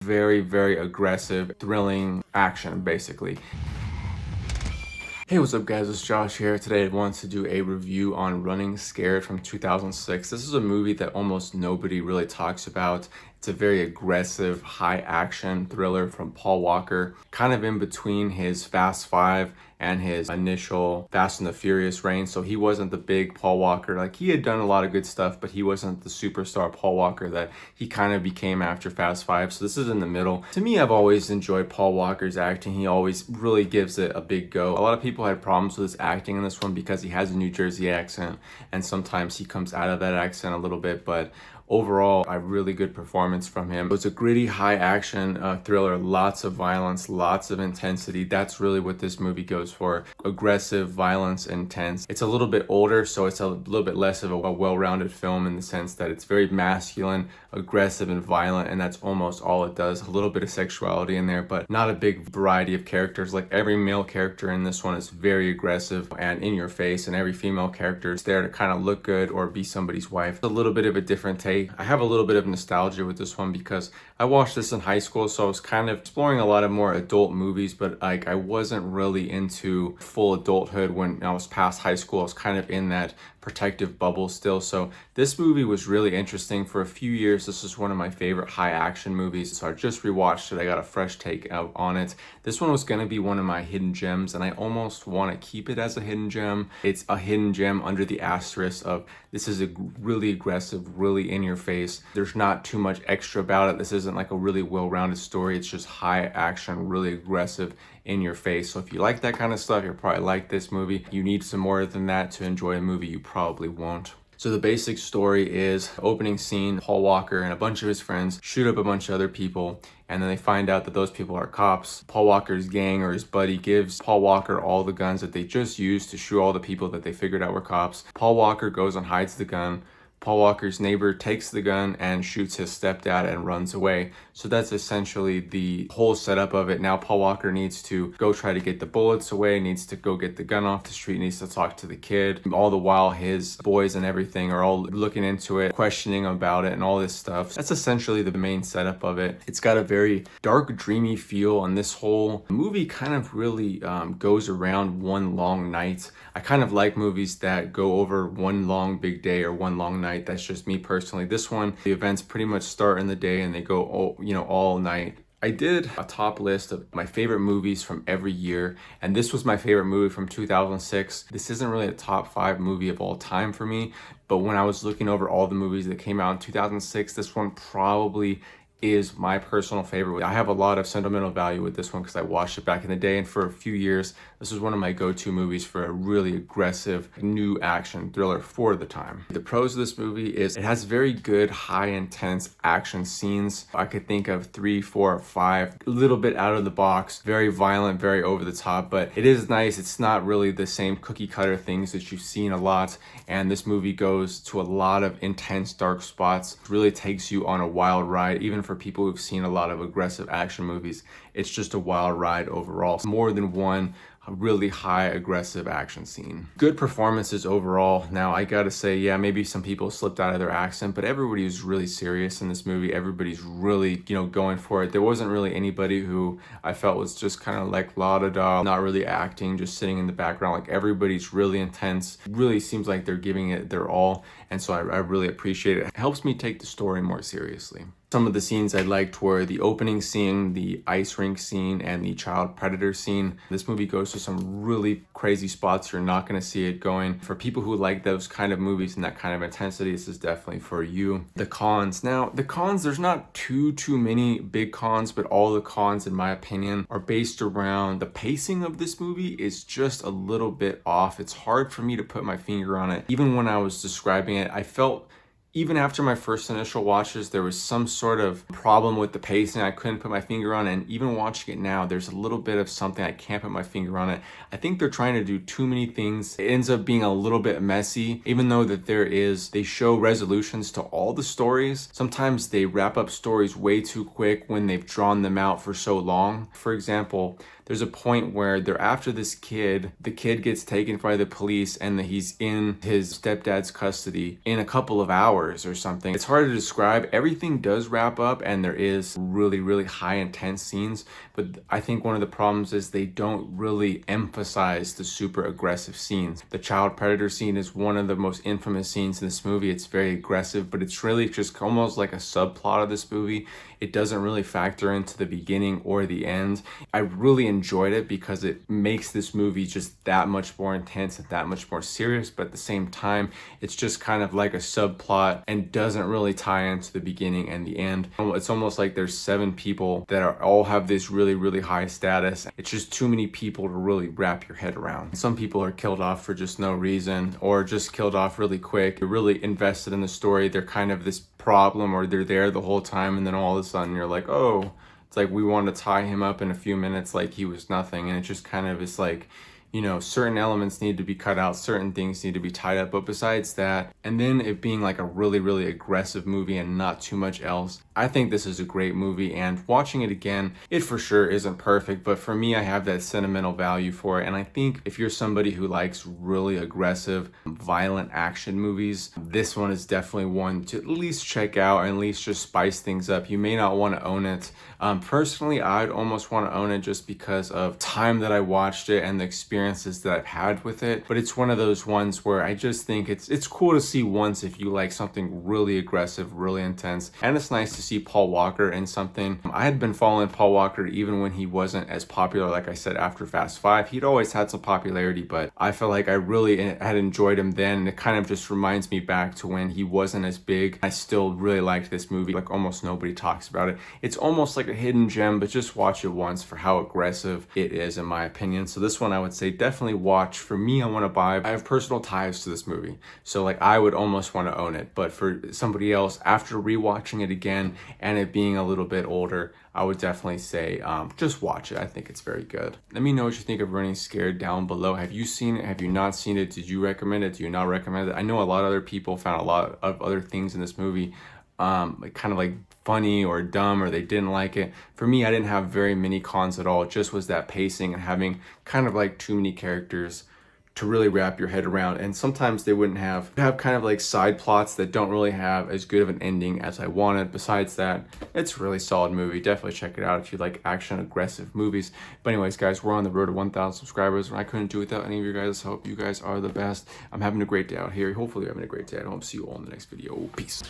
Very, very aggressive, thrilling action, basically. Hey, what's up guys, it's Josh here. Today I want to do a review on Running Scared from 2006. This is a movie that almost nobody really talks about. It's a very aggressive, high action thriller from Paul Walker, kind of in between his Fast Five and his initial Fast and the Furious reign. So he wasn't the big Paul Walker. Like, he had done a lot of good stuff, but he wasn't the superstar Paul Walker that he kind of became after Fast Five. So this is in the middle. To me, I've always enjoyed Paul Walker's acting. He always really gives it a big go. A lot of people had problems with his acting in this one because he has a New Jersey accent, and sometimes he comes out of that accent a little bit, but overall, a really good performance from him. It was a gritty, high action thriller, lots of violence, lots of intensity. That's really what this movie goes for. Aggressive, violence, intense. It's a little bit older, so it's a little bit less of a well-rounded film in the sense that it's very masculine, aggressive, and violent, and that's almost all it does. A little bit of sexuality in there, but not a big variety of characters. Like, every male character in this one is very aggressive and in your face, and every female character is there to kind of look good or be somebody's wife. A little bit of a different take. I have a little bit of nostalgia with this one because I watched this in high school, so I was kind of exploring a lot of more adult movies, but like, I wasn't really into full adulthood when I was past high school. I was kind of in that protective bubble still. So this movie was really interesting. For a few years, this is one of my favorite high action movies. So I just rewatched it. I got a fresh take out on it. This one was going to be one of my hidden gems, and I almost want to keep it as a hidden gem. It's a hidden gem under the asterisk of this is a really aggressive, really in your face. There's not too much extra about it. This isn't like a really well-rounded story. It's just high action, really aggressive, in your face. So if you like that kind of stuff, you'll probably like this movie. You need some more than that to enjoy a movie. You probably won't. So the basic story is, opening scene, Paul Walker and a bunch of his friends shoot up a bunch of other people, and then they find out that those people are cops. Paul Walker's gang, or his buddy, gives Paul Walker all the guns that they just used to shoot all the people that they figured out were cops. Paul Walker goes and hides the gun. Paul Walker's neighbor takes the gun and shoots his stepdad and runs away. So that's essentially the whole setup of it. Now Paul Walker needs to go try to get the bullets away, needs to go get the gun off the street, needs to talk to the kid. All the while, his boys and everything are all looking into it, questioning about it and all this stuff. That's essentially the main setup of it. It's got a very dark, dreamy feel, and this whole movie kind of really goes around one long night. I kind of like movies that go over one long big day or one long night. That's just me personally. This one, the events pretty much start in the day and they go all night. I did a top list of my favorite movies from every year, and this was my favorite movie from 2006. This isn't really a top 5 movie of all time for me, but when I was looking over all the movies that came out in 2006, this one probably is my personal favorite. I have a lot of sentimental value with this one because I watched it back in the day, and for a few years this was one of my go-to movies for a really aggressive new action thriller for the time. The pros of this movie is it has very good high intense action scenes. I could think of 3, 4, or 5, a little bit out of the box, very violent, very over the top, but it is nice. It's not really the same cookie cutter things that you've seen a lot, and this movie goes to a lot of intense dark spots. It really takes you on a wild ride. Even for people who've seen a lot of aggressive action movies, it's just a wild ride overall. More than one really high aggressive action scene. Good performances overall. Now I gotta say, yeah, maybe some people slipped out of their accent, but everybody was really serious in this movie. Everybody's really, going for it. There wasn't really anybody who I felt was just kind of like la da da, not really acting, just sitting in the background. Like, everybody's really intense. Really seems like they're giving it their all, and so I really appreciate it. It helps me take the story more seriously. Some of the scenes I liked were the opening scene, the ice rink scene, and the child predator scene. This movie goes to some really crazy spots you're not going to see it going. For people who like those kind of movies and that kind of intensity, this is definitely for you. The cons. Now, the cons, there's not too many big cons, but all the cons, in my opinion, are based around the pacing of this movie is just a little bit off. It's hard for me to put my finger on it. Even when I was describing it, I felt, even after my first initial watches, there was some sort of problem with the pacing I couldn't put my finger on, and even watching it now, there's a little bit of something I can't put my finger on it. I think they're trying to do too many things. It ends up being a little bit messy, even though that they show resolutions to all the stories. Sometimes they wrap up stories way too quick when they've drawn them out for so long. For example, there's a point where they're after this kid. The kid gets taken by the police and he's in his stepdad's custody in a couple of hours. hours or something. It's hard to describe. Everything does wrap up and there is really high intense scenes, but I think one of the problems is they don't really emphasize the super aggressive scenes. The child predator scene is one of the most infamous scenes in this movie. It's very aggressive, but it's really just almost like a subplot of this movie. It doesn't really factor into the beginning or the end. I really enjoyed it because it makes this movie just that much more intense and that much more serious, but at the same time, it's just kind of like a subplot and doesn't really tie into the beginning and the end. It's almost like there's 7 people that all have this really high status. It's just too many people to really wrap your head around. Some people are killed off for just no reason or just killed off really quick. You're really invested in the story. They're kind of this problem or they're there the whole time, and then all of a sudden you're like, oh, it's like we want to tie him up in a few minutes like he was nothing. And it just kind of is like, you know, certain elements need to be cut out, certain things need to be tied up. But besides that, and then it being like a really aggressive movie and not too much else, I think this is a great movie. And watching it again, it for sure isn't perfect, but for me, I have that sentimental value for it. And I think if you're somebody who likes really aggressive, violent action movies, this one is definitely one to at least check out and at least just spice things up. You may not want to own it. Personally, I'd almost want to own it just because of time that I watched it and the experiences that I've had with it. But it's one of those ones where I just think it's cool to see once if you like something really aggressive, really intense. And it's nice to see Paul Walker in something. I had been following Paul Walker even when he wasn't as popular, like I said, after Fast 5. He'd always had some popularity, but I felt like I really had enjoyed him then. And it kind of just reminds me back to when he wasn't as big. I still really liked this movie. Like almost nobody talks about it. It's almost like a hidden gem, but just watch it once for how aggressive it is, in my opinion. So this one I would say definitely watch. For me, I want to buy. I have personal ties to this movie, so like I would almost want to own it. But for somebody else, after rewatching it again and it being a little bit older, I would definitely say just watch it. I think it's very good. Let me know what you think of Running Scared down below. Have you seen it? Have you not seen it? Did you recommend it? Do you not recommend it? I know a lot of other people found a lot of other things in this movie like kind of like funny or dumb, or they didn't like it. For me, I didn't have very many cons at all. It just was that pacing and having kind of like too many characters to really wrap your head around. And sometimes they wouldn't have kind of like side plots that don't really have as good of an ending as I wanted. Besides that, it's a really solid movie. Definitely check it out if you like action aggressive movies. But anyways, guys, we're on the road to 1,000 subscribers, and I couldn't do it without any of you guys. Hope you guys are the best. I'm having a great day out here. Hopefully you're having a great day. I hope to see you all in the next video. Peace.